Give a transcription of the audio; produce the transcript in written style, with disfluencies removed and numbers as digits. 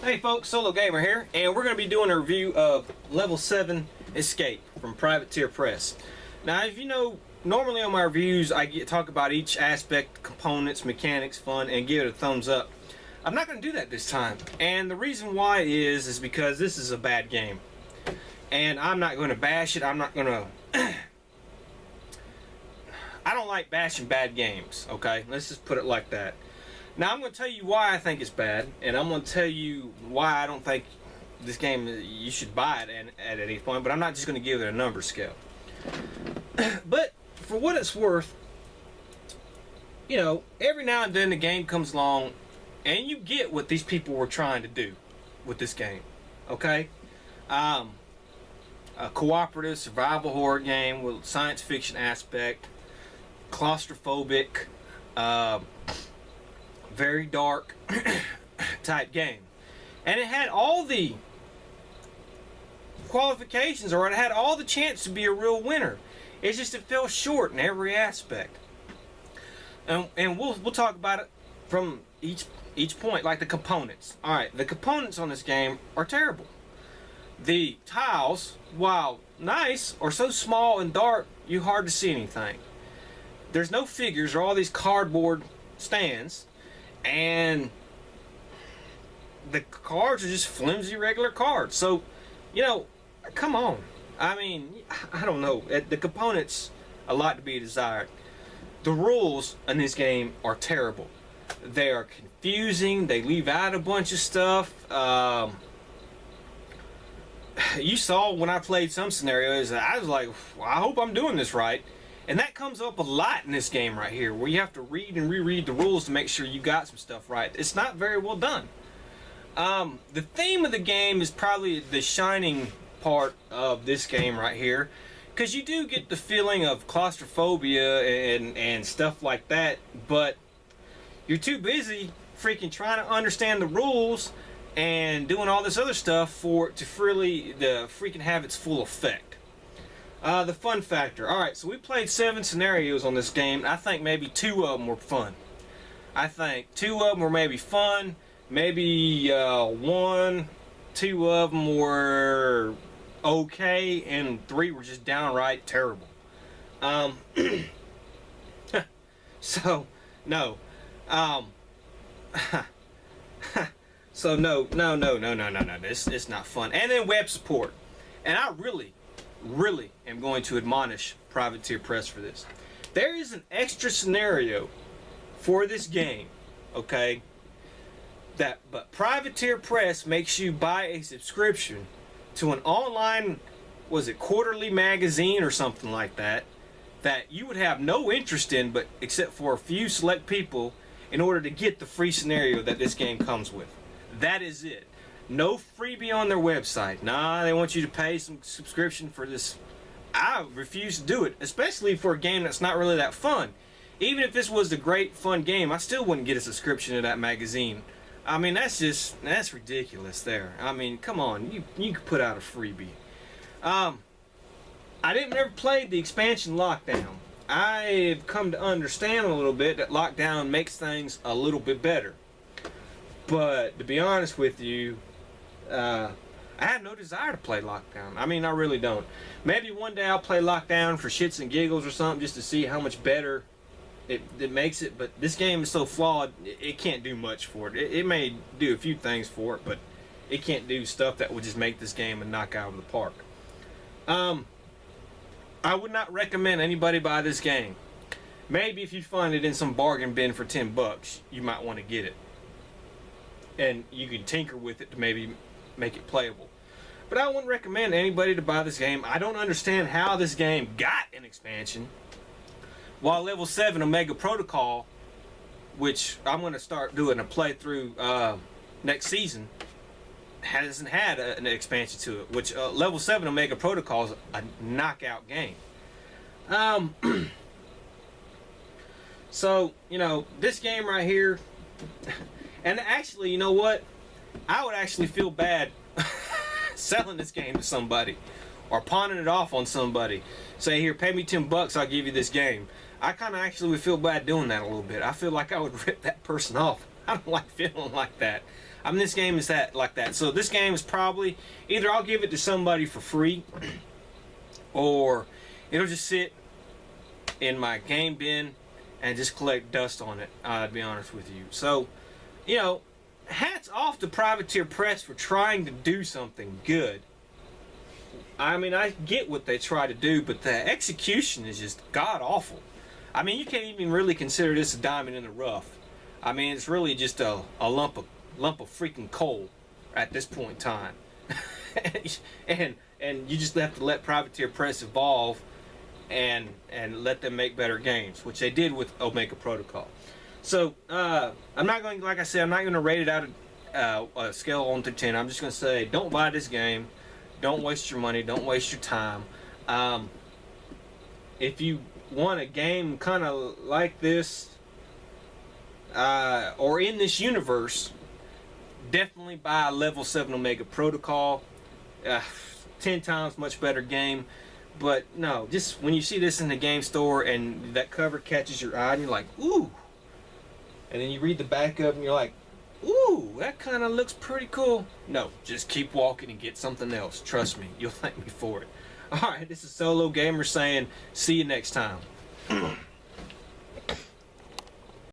Hey folks, SoloGamer here, and we're going to be doing a review of Level 7 Escape from Privateer Press. Now, if you know, normally on my reviews I talk about each aspect, components, mechanics, fun, and give it a thumbs up. I'm not going to do that this time, and the reason why is because this is a bad game. And I'm not going to bash it, I'm not going to... I don't like bashing bad games, okay? Let's just put it like that. Now I'm going to tell you why I think it's bad, and I'm going to tell you why I don't think this game, you should buy it at any point, but I'm not just going to give it a number scale. But for what it's worth, you know, every now and then the game comes along and you get what these people were trying to do with this game, okay? A cooperative survival horror game with science fiction aspect, claustrophobic, very dark type game, and it had all the qualifications, or it had all the chance to be a real winner. It's just it fell short in every aspect, and we'll talk about it from each point, like the components. All right, the components on this game are terrible. The tiles, while nice, are so small and dark you hard to see anything. There's no figures, or all these cardboard stands. And the cards are just flimsy regular cards. So, you know, come on. I mean, I don't know. The components, a lot to be desired. The rules in this game are terrible. They are confusing. They leave out a bunch of stuff. You saw when I played some scenarios, I was like, well, I hope I'm doing this right. And that comes up a lot in this game right here, where you have to read and reread the rules to make sure you got some stuff right. It's not very well done. The theme of the game is probably the shining part of this game right here, because you do get the feeling of claustrophobia and stuff like that, but you're too busy freaking trying to understand the rules and doing all this other stuff for it to really freaking have its full effect. The fun factor. Alright, so we played 7 scenarios on this game. I think maybe 2 of them were fun. I think 2 of them were maybe fun. Maybe 1, 2 of them were okay, and 3 were just downright terrible. So, no. So, no. It's not fun. And then web support. And I really am going to admonish Privateer Press for this. There is an extra scenario for this game, okay, but Privateer Press makes you buy a subscription to an online, was it quarterly magazine or something like that, that you would have no interest in, but except for a few select people, in order to get the free scenario that this game comes with. That is it. No freebie on their website. Nah, they want you to pay some subscription for this. I refuse to do it, especially for a game that's not really that fun. Even if this was a great fun game, I still wouldn't get a subscription to that magazine. I mean, that's ridiculous there. I mean, come on, you could put out a freebie. I never played the expansion Lockdown. I've come to understand a little bit that Lockdown makes things a little bit better. But to be honest with you, I have no desire to play Lockdown. I mean, I really don't. Maybe one day I'll play Lockdown for shits and giggles or something, just to see how much better it makes it. But this game is so flawed, it can't do much for it. It may do a few things for it, but it can't do stuff that would just make this game a knockout of the park. I would not recommend anybody buy this game. Maybe if you find it in some bargain bin for $10, you might want to get it. And you can tinker with it to maybe make it playable. But I wouldn't recommend anybody to buy this game. I don't understand how this game got an expansion, while Level 7 Omega Protocol, which I'm going to start doing a playthrough next season, hasn't had an expansion to it, which Level 7 Omega Protocol is a knockout game. So, you know, this game right here, and actually, you know what? I would actually feel bad selling this game to somebody or pawning it off on somebody. Say, here, pay me $10, I'll give you this game. I kind of actually would feel bad doing that a little bit. I feel like I would rip that person off I don't like feeling like that. I mean, this game is like that. So this game is probably either I'll give it to somebody for free, or it'll just sit in my game bin and just collect dust on it. I'll be honest with you. So, you know, hats off to Privateer Press for trying to do something good. I mean, I get what they try to do, but the execution is just god awful. I mean, you can't even really consider this a diamond in the rough. I mean, it's really just a lump of freaking coal at this point in time. and you just have to let Privateer Press evolve and let them make better games, which they did with Omega Protocol. So I'm not going, like I said, I'm not going to rate it out of a scale of 1 to 10. I'm just going to say, don't buy this game. Don't waste your money. Don't waste your time. If you want a game kind of like this, or in this universe, definitely buy a level 7 Omega Protocol. 10 times much better game. But no, just when you see this in the game store and that cover catches your eye and you're like, ooh. And then you read the back of it and you're like, ooh, that kind of looks pretty cool. No, just keep walking and get something else. Trust me, you'll thank me for it. Alright, this is SoloGamer saying, see you next time.